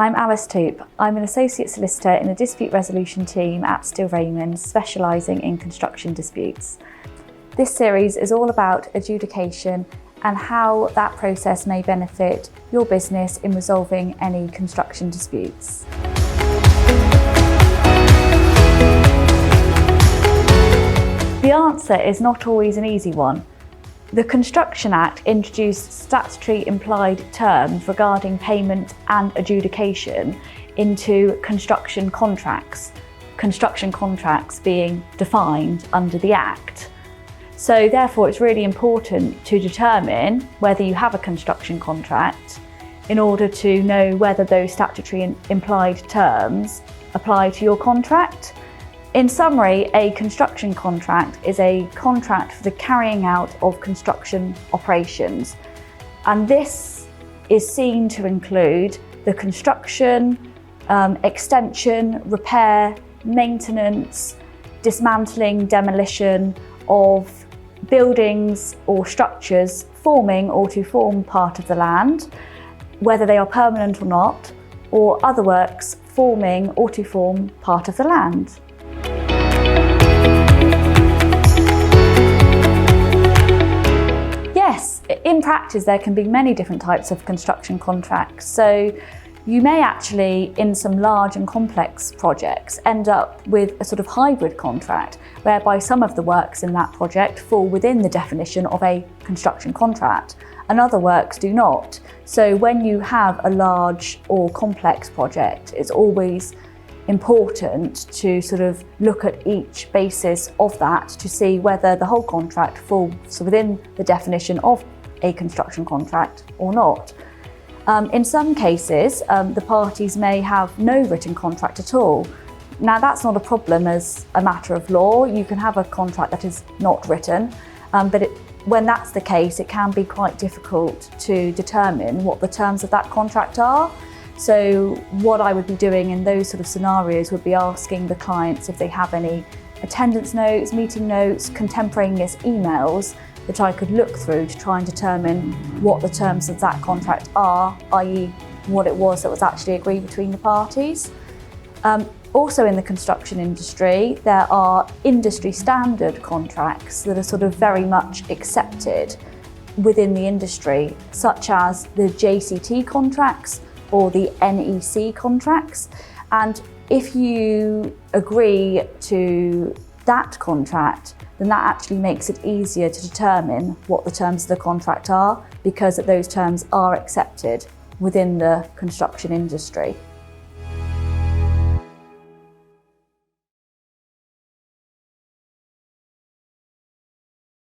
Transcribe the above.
I'm Alice Toop. I'm an Associate Solicitor in the Dispute Resolution team at Still Raymond, specialising in construction disputes. This series is all about adjudication and how that process may benefit your business in resolving any construction disputes. The answer is not always an easy one. The Construction Act introduced statutory implied terms regarding payment and adjudication into construction contracts being defined under the Act. So therefore it's really important to determine whether you have a construction contract in order to know whether those statutory implied terms apply to your contract. In summary, a construction contract is a contract for the carrying out of construction operations, and this is seen to include the construction, extension, repair, maintenance, dismantling, demolition of buildings or structures forming or to form part of the land, whether they are permanent or not, or other works forming or to form part of the land. Yes, in practice there can be many different types of construction contracts. So you may actually, in some large and complex projects, end up with a sort of hybrid contract, whereby some of the works in that project fall within the definition of a construction contract and other works do not. So when you have a large or complex project, it's always important to sort of look at each basis of that to see whether the whole contract falls within the definition of a construction contract or not. In some cases, the parties may have no written contract at all. Now that's not a problem as a matter of law. You can have a contract that is not written, but when that's the case, it can be quite difficult to determine what the terms of that contract are. So what I would be doing in those sort of scenarios would be asking the clients if they have any attendance notes, meeting notes, contemporaneous emails that I could look through to try and determine what the terms of that contract are, i.e. what it was that was actually agreed between the parties. Also in the construction industry, there are industry standard contracts that are sort of very much accepted within the industry, such as the JCT contracts or the NEC contracts. And if you agree to that contract, then that actually makes it easier to determine what the terms of the contract are, because those terms are accepted within the construction industry.